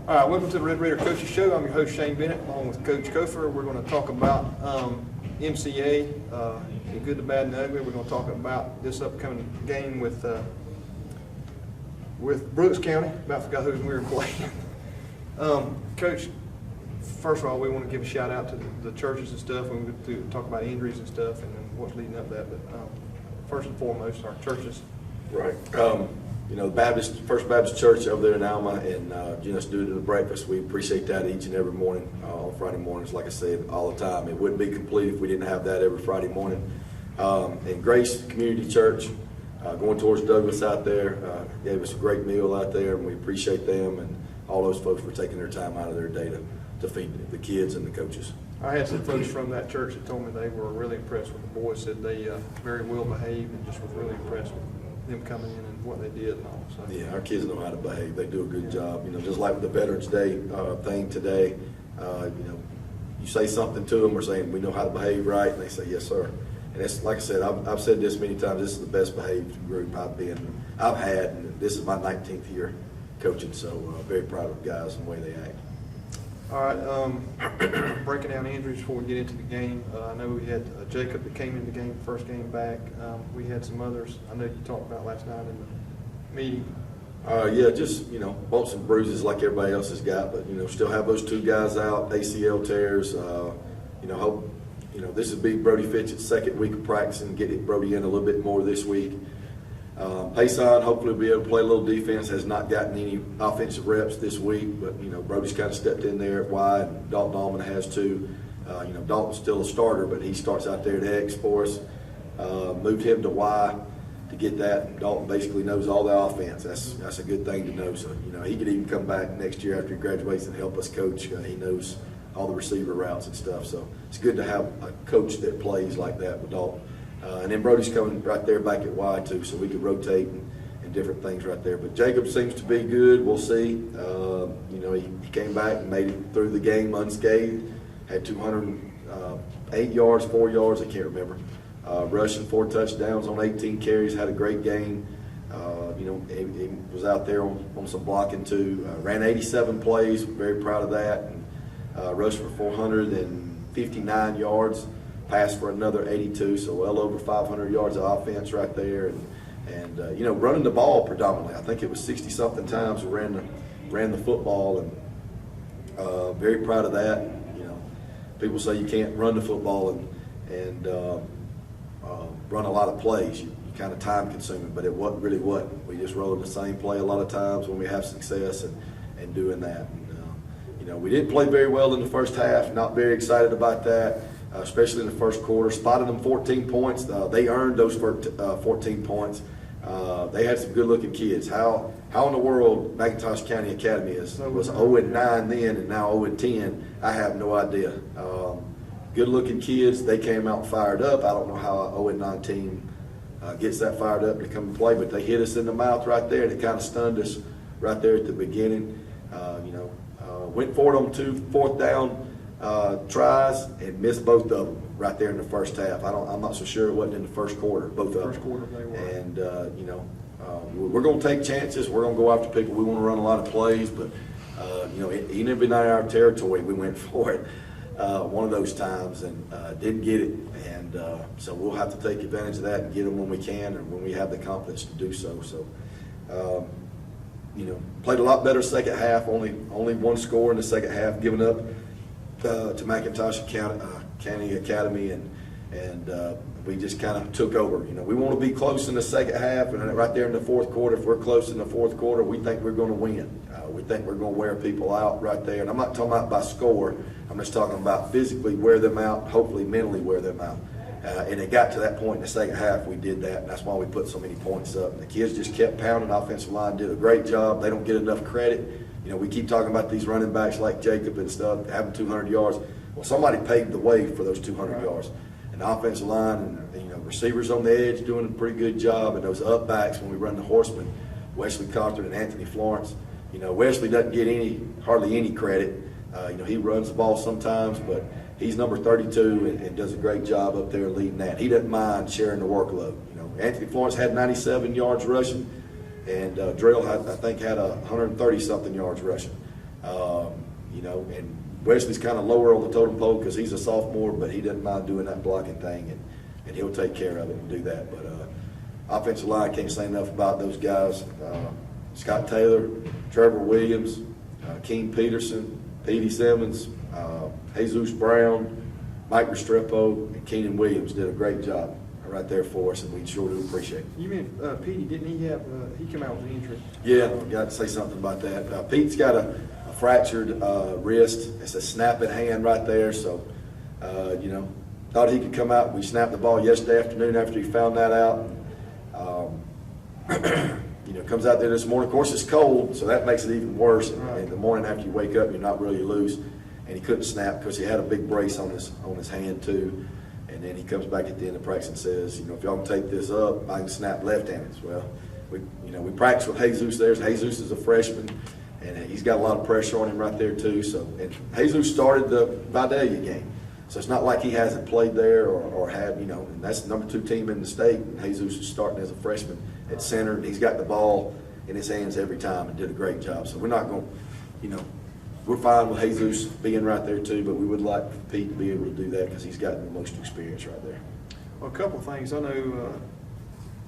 All right, welcome to the Red Raider Coaches Show. I'm your host, Shane Bennett, along with Coach Cofer. We're going to talk about MCA, the good, the bad, and the ugly. We're going to talk about this upcoming game with Brooks County. About forgot who we were playing. Coach, first of all, we want to give a shout out to the churches and stuff. We're going to talk about injuries and stuff and then what's leading up to that. But first and foremost, our churches. Right. You know, First Baptist Church over there in Alma, and us doing the breakfast. We appreciate that each and every morning on Friday mornings, like I said, all the time. It wouldn't be complete if we didn't have that every Friday morning. And Grace Community Church, going towards Douglas out there, gave us a great meal out there, and we appreciate them and all those folks for taking their time out of their day to feed the kids and the coaches. I had some folks from that church that told me they were really impressed with the boys, said they very well behaved and just was really impressed with them coming in and what they did and all. So. Yeah, our kids know how to behave. They do a good job. You know, just like with the Veterans Day thing today, you know, you say something to them, we're saying we know how to behave right, and they say yes, sir. And it's like I said, I've said this many times. This is the best behaved group I've had, and this is my 19th year coaching. So very proud of the guys and the way they act. All right, breaking down injuries before we get into the game. I know we had Jacob that came in the game, first game back. We had some others I know you talked about last night in the meeting. Yeah, just, you know, bumps and bruises like everybody else has got, but, you know, still have those two guys out, ACL tears. You know, hope, you know, this would be Brody Fitchett's second week of practicing, get Brody in a little bit more this week. Payson hopefully will be able to play a little defense, has not gotten any offensive reps this week, but, you know, Brody's kind of stepped in there at wide, and Dalton Allman has too. You know, Dalton's still a starter, but he starts out there at X for us. Moved him to Y to get that, and Dalton basically knows all the offense. That's a good thing to know. So, you know, he could even come back next year after he graduates and help us coach. He knows all the receiver routes and stuff. So it's good to have a coach that plays like that with Dalton. And then Brody's coming right there back at Y too, so we could rotate and different things right there. But Jacob seems to be good. We'll see. You know, he came back and made it through the game unscathed. Had 208 yards, 4 yards, I can't remember. Rushing 4 touchdowns on 18 carries. Had a great game. You know, he was out there on some blocking too. Ran 87 plays. Very proud of that. And rushed for 459 yards. Passed for another 82, so well over 500 yards of offense right there, and you know, running the ball predominantly. I think it was 60-something times we ran the football, and very proud of that. You know, people say you can't run the football and run a lot of plays. You kind of time consuming, but it wasn't. We just rolled the same play a lot of times when we have success and doing that. And, you know, we didn't play very well in the first half. Not very excited about that. Especially in the first quarter, spotted them 14 points. They earned those 14 points. They had some good-looking kids. How in the world McIntosh County Academy was 0-9 then and now 0-10? I have no idea. Good-looking kids. They came out fired up. I don't know how an 0-9 team gets that fired up to come and play, but they hit us in the mouth right there, and it kind of stunned us right there at the beginning. You know, went for it on 2 fourth down tries and missed both of them right there in the first half. I'm not so sure it wasn't in the first quarter, both of them. First quarter they were. And you know, we're going to take chances. We're going to go after people. We want to run a lot of plays, but you know, even if it's not our territory, we went for it one of those times and didn't get it. And so we'll have to take advantage of that and get them when we can and when we have the confidence to do so. So. You know, played a lot better second half. Only one score in the second half, giving up to McIntosh County Academy, and we just kind of took over. You know, we want to be close in the second half, and right there in the fourth quarter, if we're close in the fourth quarter, we think we're going to win. We think we're going to wear people out right there. And I'm not talking about by score. I'm just talking about physically wear them out, hopefully mentally wear them out. And it got to that point in the second half, we did that, and that's why we put so many points up. And the kids just kept pounding. Offensive line did a great job. They don't get enough credit. You know, we keep talking about these running backs like Jacob and stuff, having 200 yards. Well, somebody paved the way for those 200 yards. And the offensive line and, you know, receivers on the edge doing a pretty good job. And those up backs when we run the horsemen, Wesley Cochran and Anthony Florence. You know, Wesley doesn't get hardly any credit. You know, he runs the ball sometimes, but he's number 32 and does a great job up there leading that. He doesn't mind sharing the workload. You know, Anthony Florence had 97 yards rushing, and Drell, I think, had 130-something yards rushing. You know, and Wesley's kind of lower on the totem pole because he's a sophomore, but he doesn't mind doing that blocking thing, and he'll take care of it and do that. But offensive line, I can't say enough about those guys. Scott Taylor, Trevor Williams, Keene Peterson, Petey Simmons, Jesus Brown, Mike Restrepo, and Keenan Williams did a great job right there for us, and we sure do appreciate it. You mean Petey? Didn't he have? He came out with an injury. Yeah, got to say something about that. Pete's got a fractured wrist. It's a snapping hand right there. So, you know, thought he could come out. We snapped the ball yesterday afternoon after he found that out. You know, comes out there this morning. Of course, it's cold, so that makes it even worse. Right. In the morning after you wake up, you're not really loose, and he couldn't snap because he had a big brace on his hand too. And then he comes back at the end of practice and says, you know, if y'all can take this up, I can snap left-handed. Well, we practice with Jesus there. Jesus is a freshman, and he's got a lot of pressure on him right there too. So, and Jesus started the Vidalia game, so it's not like he hasn't played there or had, you know, and that's the number 2 team in the state. And Jesus is starting as a freshman at center, and he's got the ball in his hands every time and did a great job. So we're not going, you know, we're fine with Jesus being right there too, but we would like Pete to be able to do that because he's got the most experience right there. Well, a couple of things. I know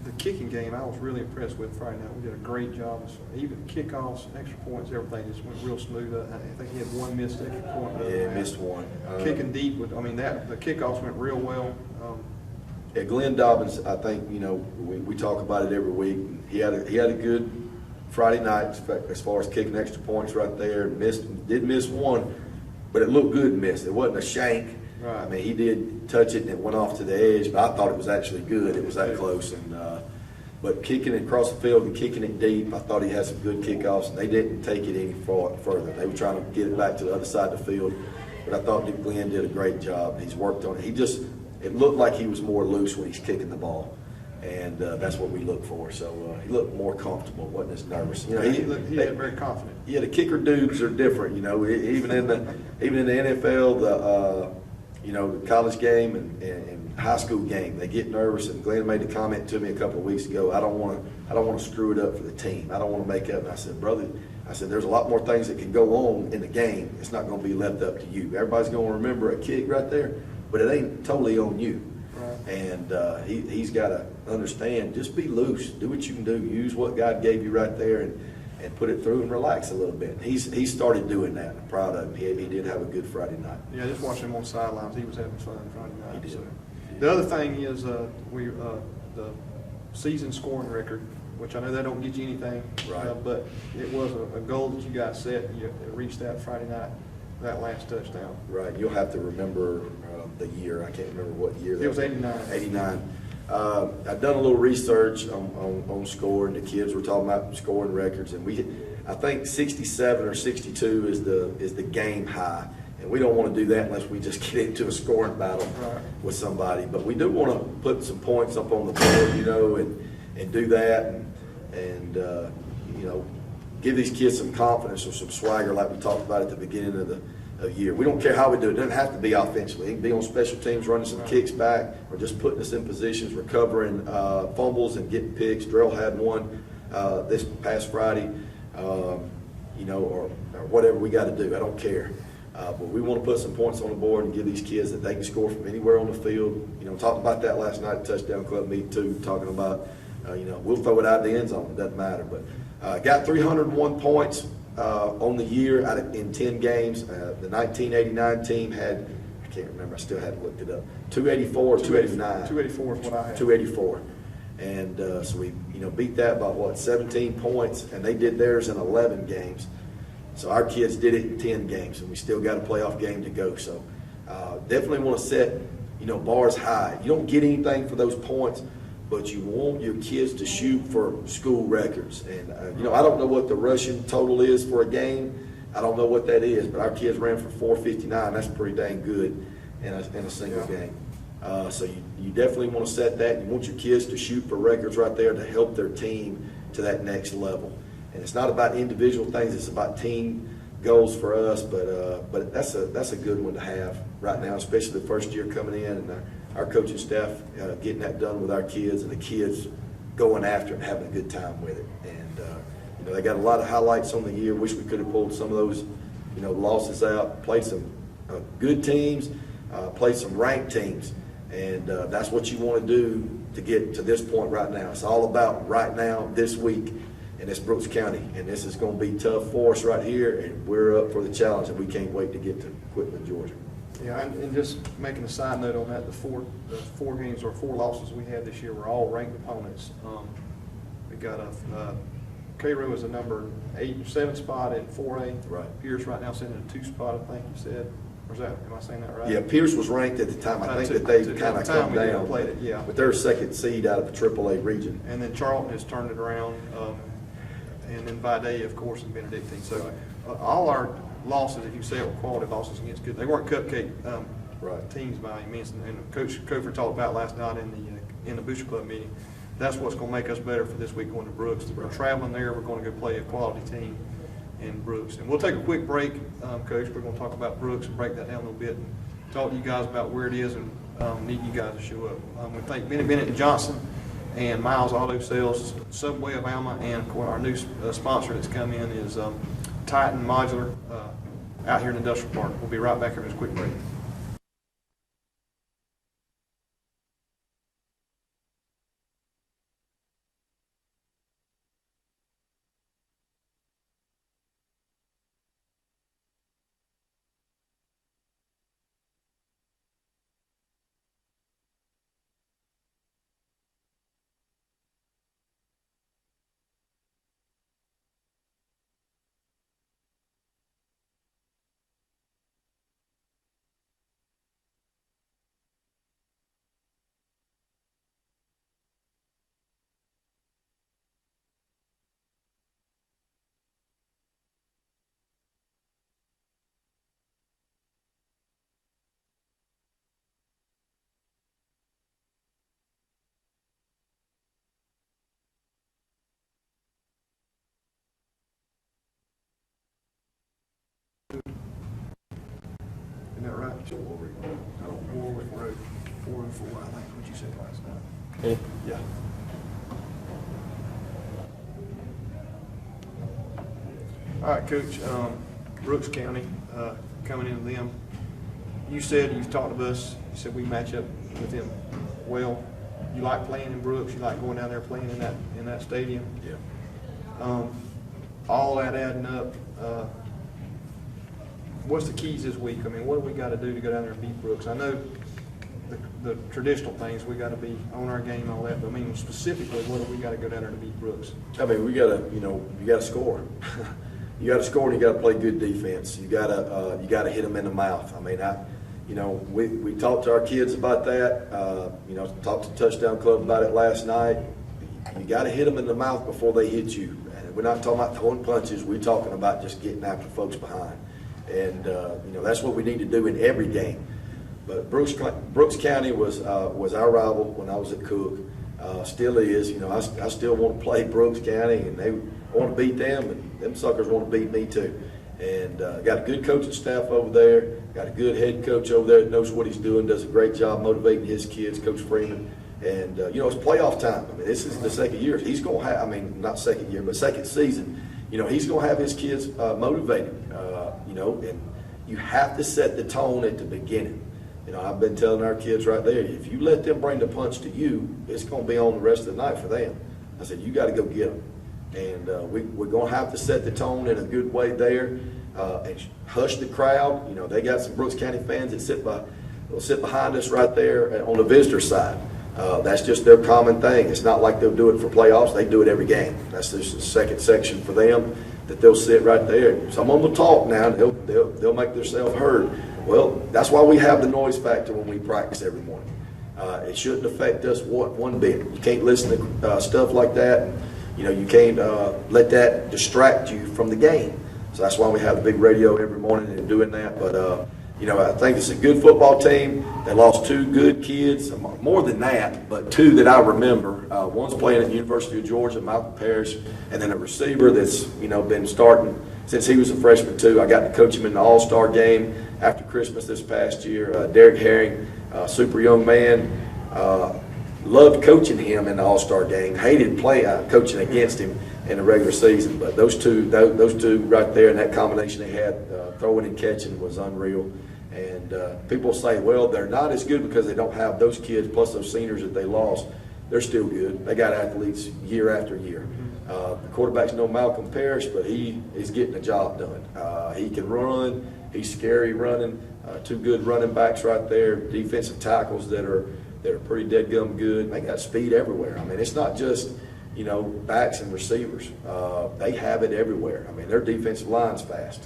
the kicking game I was really impressed with Friday night. We did a great job. Even kickoffs, extra points, everything just went real smooth. I think he had one missed extra point. Yeah, missed one. Kicking deep, the kickoffs went real well. Yeah, Glenn Dobbins, I think, you know, we talk about it every week. He had a good Friday night as far as kicking extra points right there. Did miss one, but it looked good and missed. It wasn't a shank. Right. I mean, he did touch it and it went off to the edge, but I thought it was actually good. It was that close. And but kicking it across the field and kicking it deep, I thought he had some good kickoffs, and they didn't take it any further. They were trying to get it back to the other side of the field, but I thought Glenn did a great job. He's worked on it. It looked like he was more loose when he's kicking the ball, and that's what we look for. So he looked more comfortable, wasn't as nervous. You know, he looked very confident. Yeah, the kicker dudes are different. You know, even in the NFL, you know, the college game and high school game, they get nervous. And Glenn made a comment to me a couple of weeks ago. I don't want to screw it up for the team. I don't want to make up. And I said, brother, there's a lot more things that can go on in the game. It's not going to be left up to you. Everybody's going to remember a kick right there, but it ain't totally on you. Right. And he's got to understand, just be loose. Do what you can do. Use what God gave you right there and put it through and relax a little bit. He started doing that. I'm proud of him. He did have a good Friday night. Yeah, just watching him on sidelines, he was having fun Friday night. He did. So. The other thing is the season scoring record, which I know they don't get you anything, right. But it was a goal that you guys set. And you reached that Friday night, that last touchdown. Right. You'll have to remember the year. I can't remember what year. It was 89. 89. I've done a little research on scoring. The kids were talking about scoring records, and I think 67 or 62 is the game high, and we don't want to do that unless we just get into a scoring battle with somebody. But we do want to put some points up on the board, you know, and do that, and you know, give these kids some confidence or some swagger, like we talked about at the beginning of the year. We don't care how we do it. It doesn't have to be offensively. It can be on special teams, running some kicks back, or just putting us in positions, recovering fumbles and getting picks. Drell had one this past Friday, you know, or whatever we got to do. I don't care. But we want to put some points on the board and give these kids that they can score from anywhere on the field. You know, talked about that last night at Touchdown Club meet too, talking about, you know, we'll throw it out the end zone. It doesn't matter. But got 301 points on the year in 10 games. The 1989 team had, I can't remember, I still haven't looked it up, 284 or 289. 284 is what I had. 284. And so we, you know, beat that by what, 17 points, and they did theirs in 11 games. So our kids did it in 10 games, and we still got a playoff game to go. So definitely want to set, you know, bars high. You don't get anything for those points, but you want your kids to shoot for school records. And, you know, I don't know what the rushing total is for a game. I don't know what that is, but our kids ran for 459. That's pretty dang good in a single game. So you definitely want to set that. You want your kids to shoot for records right there to help their team to that next level. And it's not about individual things. It's about team goals for us. But that's a good one to have right now, especially the first year coming in and our coaching staff getting that done with our kids, and the kids going after it and having a good time with it. And you know, they got a lot of highlights on the year. Wish we could have pulled some of those losses out, played some good teams, played some ranked teams. And that's what you want to do to get to this point right now. It's all about right now, this week, and it's Brooks County. And this is going to be tough for us right here, and we're up for the challenge, and we can't wait to get to Quitman, Georgia. Yeah, and just making a side note on that, the four games or 4 losses we had this year were all ranked opponents. We got Cairo is a number 7 spot in 4A. Right. Pierce right now sitting in a 2 spot, I think you said. Or is that, am I saying that right? Yeah, Pierce was ranked at the time. I think that they kind of come down. Played it, yeah. But they're a 2nd seed out of the AAA region. And then Charlton has turned it around, and then Vidalia, of course, and Benedictine. So all our losses, if you say it were quality losses against good, they weren't cupcake teams by any means. And Coach Cofer talked about last night in the Booster Club meeting. That's what's going to make us better for this week going to Brooks. We're traveling there. We're going to go play a quality team in Brooks. And we'll take a quick break, Coach. We're going to talk about Brooks and break that down a little bit and talk to you guys about where it is and need you guys to show up. We thank Bennett and Johnson and Miles Auto Sales, Subway of Alma, and of course our new sponsor that's come in is Titan Modular out here in the Industrial Park. We'll be right back here in this quick break. Isn't that right? Warwick Road, 404, I think, what you said last night. Yeah. All right, Coach, Brooks County, coming into them. You said, you've talked to us, you said we match up with them well. You like playing in Brooks, you like going down there playing in that stadium. Yeah. All that adding up, what's the keys this week? I mean, what do we got to do to go down there and beat Brooks? I know the traditional things, we got to be on our game and all that, but I mean, specifically, what do we got to go down there to beat Brooks? I mean, we got to, you got to score. You got to score and you got to play good defense. You got to hit them in the mouth. I mean, we talked to our kids about that. Talked to Touchdown Club about it last night. You got to hit them in the mouth before they hit you. And we're not talking about throwing punches. We're talking about just getting after folks behind. And that's what we need to do in every game. But Brooks County was our rival when I was at Cook. Still is. I still want to play Brooks County, and they want to beat them, and them suckers want to beat me too. And got a good coaching staff over there. Got a good head coach over there that knows what he's doing, does a great job motivating his kids, Coach Freeman. And it's playoff time. I mean, this is the second year. He's going to have, not second year, but second season. He's going to have his kids motivated. And you have to set the tone at the beginning. I've been telling our kids right there, if you let them bring the punch to you, it's going to be on the rest of the night for them. I said, you got to go get them. And we're going to have to set the tone in a good way there and hush the crowd. They got some Brooks County fans that will sit behind us right there on the visitor side. That's just their common thing. It's not like they'll do it for playoffs. They do it every game. That's just the second section for them, that they'll sit right there. Some of them will talk now, and they'll make themselves heard. Well, that's why we have the noise factor when we practice every morning. It shouldn't affect us one bit. You can't listen to stuff like that. You can't let that distract you from the game. So that's why we have the big radio every morning and doing that. But I think it's a good football team. They lost 2 good kids, more than that, but 2 that I remember. One's playing at the University of Georgia, Malcolm Parrish, and then a receiver that's been starting since he was a freshman too. I got to coach him in the All-Star game after Christmas this past year. Derek Herring, super young man. Loved coaching him in the All-Star game. Hated coaching against him. in the regular season. But those two right there, and that combination they had, throwing and catching, was unreal. And people say, well, they're not as good because they don't have those kids plus those seniors that they lost. They're still good. They got athletes year after year. The quarterback's no Malcolm Parrish, but he is getting the job done. He can run. He's scary running. Two good running backs right there. Defensive tackles that are pretty dead-gum good. They got speed everywhere. I mean, it's not just, backs and receivers. They have it everywhere. I mean, their defensive line's fast.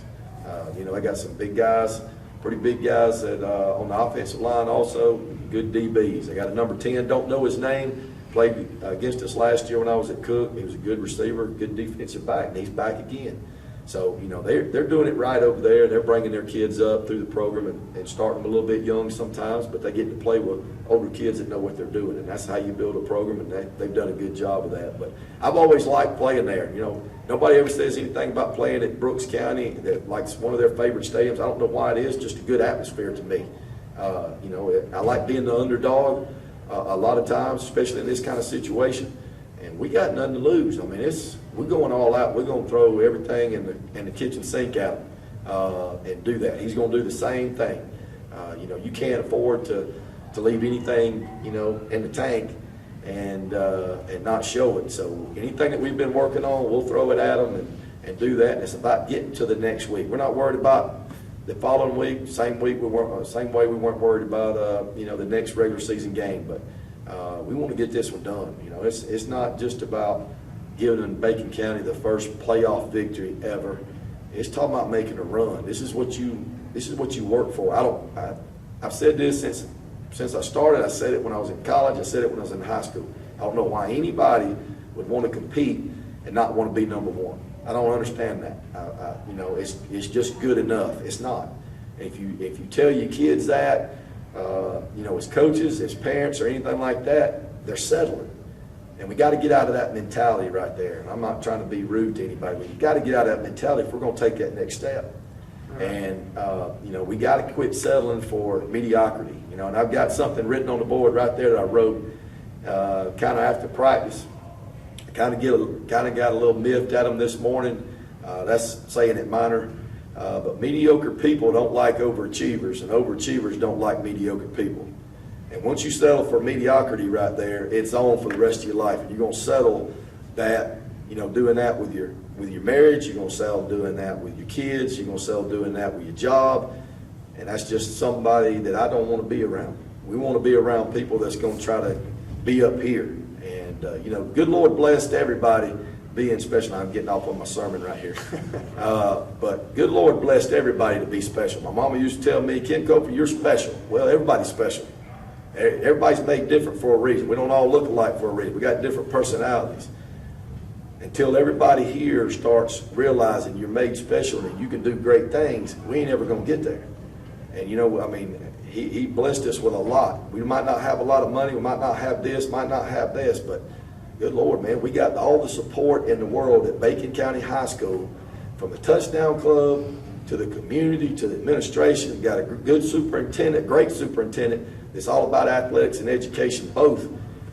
They got some big guys, pretty big guys that on the offensive line also, good DBs. They got a number 10, don't know his name, played against us last year when I was at Cook. He was a good receiver, good defensive back, and he's back again. So, they're doing it right over there. They're bringing their kids up through the program and starting them a little bit young sometimes, but they get to play with older kids that know what they're doing, and that's how you build a program, and they've done a good job of that. But I've always liked playing there. Nobody ever says anything about playing at Brooks County, that like it's one of their favorite stadiums. I don't know why it is, just a good atmosphere to me. I like being the underdog a lot of times, especially in this kind of situation. And we got nothing to lose. I mean, we're going all out. We're going to throw everything in the kitchen sink at him and do that. He's going to do the same thing. You can't afford to leave anything, in the tank and not show it. So anything that we've been working on, we'll throw it at them and do that. And it's about getting to the next week. We're not worried about the following week. Same way we weren't worried about the next regular season game, but. We want to get this one done. It's not just about giving Bacon County the first playoff victory ever. It's talking about making a run. This is what you work for. I've said this since I started. I said it when I was in college. I said it when I was in high school. I don't know why anybody would want to compete and not want to be number one. I don't understand that. It's just good enough. It's not. If you tell your kids that. As coaches, as parents, or anything like that, they're settling. And we got to get out of that mentality right there. And I'm not trying to be rude to anybody, but you got to get out of that mentality if we're going to take that next step. Right. And, we got to quit settling for mediocrity. And I've got something written on the board right there that I wrote kind of after practice. I kind of got a little miffed at them this morning. That's saying it minor. But mediocre people don't like overachievers, and overachievers don't like mediocre people. And once you settle for mediocrity right there, it's on for the rest of your life. And you're going to settle that, doing that with your marriage. You're going to settle doing that with your kids. You're going to settle doing that with your job. And that's just somebody that I don't want to be around. We want to be around people that's going to try to be up here. And, good Lord bless everybody being special. I'm getting off on my sermon right here. But good Lord blessed everybody to be special. My mama used to tell me, Ken Cofer, you're special. Well, everybody's special. Everybody's made different for a reason. We don't all look alike for a reason. We got different personalities. Until everybody here starts realizing you're made special and you can do great things, we ain't ever going to get there. And he blessed us with a lot. We might not have a lot of money. We might not have this, might not have this, but good Lord, man, we got all the support in the world at Bacon County High School, from the touchdown club to the community to the administration. We got a good superintendent, great superintendent. It's all about athletics and education both.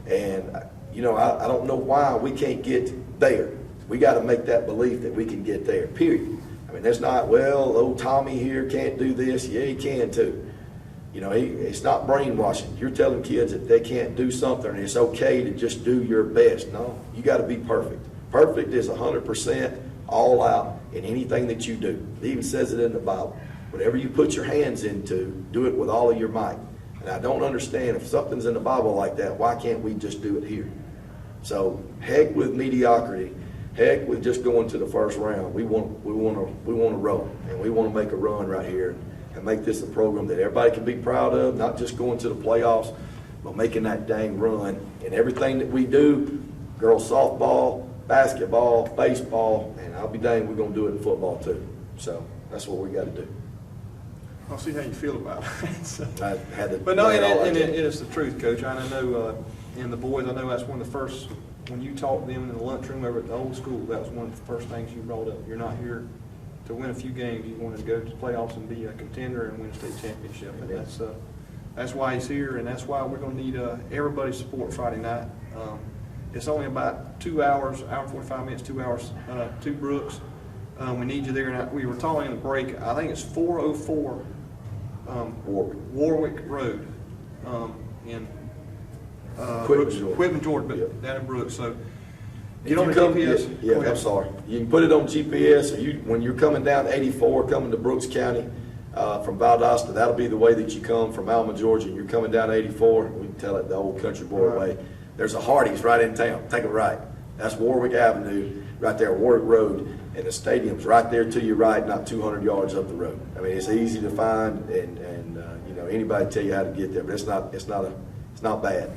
And, I don't know why we can't get there. We got to make that belief that we can get there, period. I mean, there's not, well, old Tommy here can't do this. Yeah, he can too. It's not brainwashing. You're telling kids that they can't do something and it's okay to just do your best. No, you got to be perfect. Perfect is 100% all out in anything that you do. It even says it in the Bible. Whatever you put your hands into, do it with all of your might. And I don't understand, if something's in the Bible like that, why can't we just do it here? So heck with mediocrity. Heck with just going to the first round. We want to run, and we want to make a run right here and make this a program that everybody can be proud of, not just going to the playoffs, but making that dang run. And everything that we do, girls softball, basketball, baseball, and I'll be dang, we're going to do it in football too. So that's what we got to do. I'll see how you feel about it. So. I had to. But no, and it is the truth, Coach. I know, and the boys, I know that's one of the first, when you talked to them in the lunchroom over at the old school, that was one of the first things you brought up. You're not here to win a few games. You wanted to go to the playoffs and be a contender and win a state championship. And that's why he's here, and that's why we're going to need everybody's support Friday night. It's only about 2 hours, hour and 45 minutes, 2 hours to Brooks. We need you there. And we were talking in the break, I think it's 404 Warwick Road in Quitman, Georgia, but Yep. down in Brooks. So If get on you the come- GPS. Yeah, Go ahead. I'm sorry. You can put it on GPS, or when you're coming down 84, coming to Brooks County from Valdosta, that'll be the way that you come from Alma, Georgia. You're coming down 84, we can tell it the old country boy Right. way. There's a Hardee's right in town. Take a right. That's Warwick Avenue, right there, Warwick Road, and the stadium's right there to your right, not 200 yards up the road. I mean, it's easy to find, and you know, anybody tell you how to get there, but it's not bad.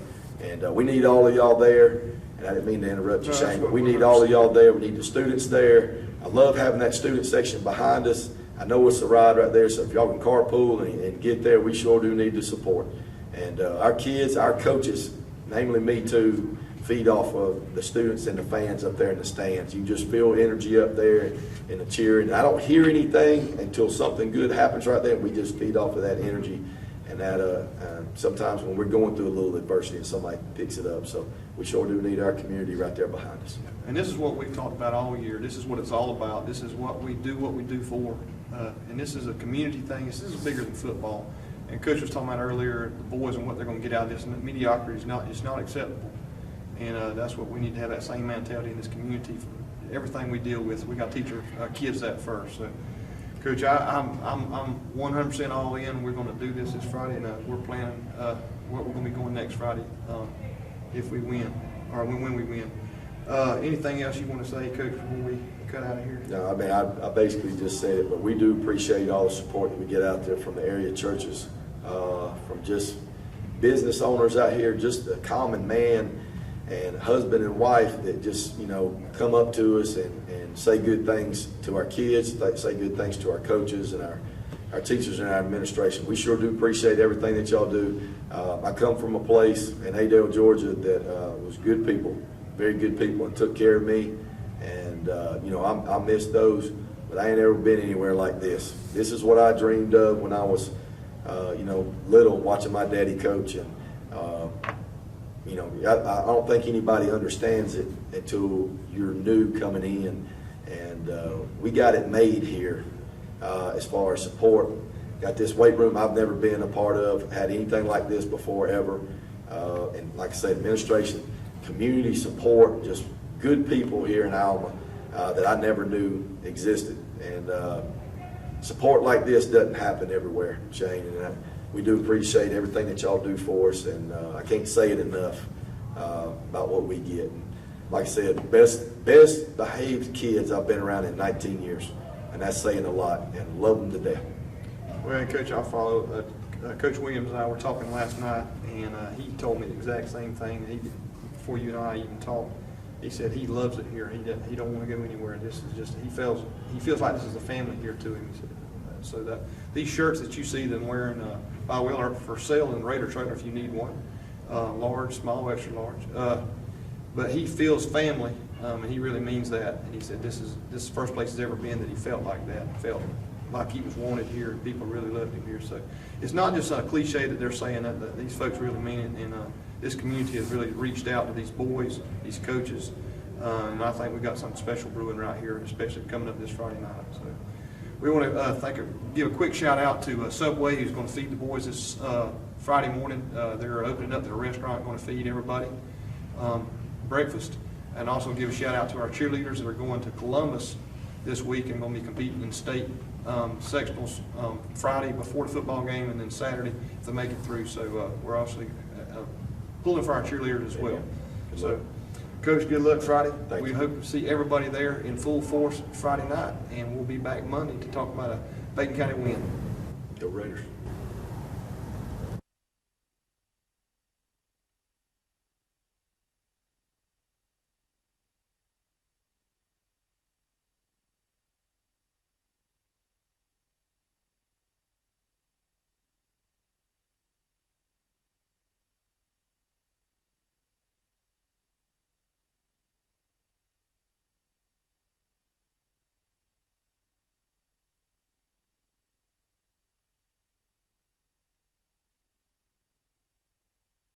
And we need all of y'all there. And I didn't mean to interrupt you, No, Shane, that's but what we we're need all of saying. y'all there. We need the students there. I love having that student section behind us. I know it's a ride right there, so if y'all can carpool and get there, we sure do need the support. And our kids, our coaches, namely me too, feed off of the students and the fans up there in the stands. You just feel energy up there in the cheering. I don't hear anything until something good happens right there. We just feed off of that energy. And that sometimes when we're going through a little adversity and somebody picks it up. So we sure do need our community right there behind us. And this is what we've talked about all year. This is what it's all about. This is what we do for. And this is a community thing. This is bigger than football. And Coach was talking about earlier, the boys and what they're going to get out of this. And mediocrity is not acceptable. And that's what we need to have, that same mentality in this community. For everything we deal with, we got to teach our kids that first. So, Coach, I'm 100% all in. We're going to do this Friday, and we're planning what we're going to be going next Friday if we win, or when we win. Anything else you want to say, Coach, before we cut out of here? No, I mean, I basically just said it, but we do appreciate all the support that we get out there from the area churches, from just business owners out here, just a common man and husband and wife that just, you know, come up to us and say good things to our kids, say good things to our coaches and our teachers and our administration. We sure do appreciate everything that y'all do. I come from a place in Haydale, Georgia that was good people, very good people, and took care of me. And, you know, I miss those, but I ain't ever been anywhere like this. This is what I dreamed of when I was, you know, little, watching my daddy coach. And, you know, I don't think anybody understands it until you're new coming in. And we got it made here as far as support. Got this weight room I've never been a part of, had anything like this before ever. And like I said, administration, community support, just good people here in Alma that I never knew existed. And support like this doesn't happen everywhere, Shane. And we do appreciate everything that y'all do for us. And I can't say it enough about what we get. And like I said, best behaved kids I've been around in 19 years. And that's saying a lot, and love them to death. Well, Coach, I'll follow. Coach Williams and I were talking last night, and he told me the exact same thing. Before you and I even talked, he said he loves it here. He don't want to go anywhere. This is just he feels like this is a family here to him. He said, so that these shirts that you see them wearing, by the way, are for sale in Raider Trailer if you need one, large, small, extra large. But he feels family, and he really means that. And he said this is the first place he's ever been that he felt like that, felt like he was wanted here, and people really loved him here. So it's not just a cliche that they're saying that these folks really mean it, and this community has really reached out to these boys, these coaches, and I think we've got something special brewing right here, especially coming up this Friday night. So we want to give a quick shout out to Subway, who's going to feed the boys this Friday morning. They're opening up their restaurant, going to feed everybody breakfast, and also give a shout out to our cheerleaders that are going to Columbus this week and going to be competing in state sectionals Friday before the football game, and then Saturday if they make it through. So we're obviously pulling for our cheerleaders as well. So, Coach, good luck Friday. We hope to see everybody there in full force Friday night, and we'll be back Monday to talk about a Bacon County win. Go Raiders.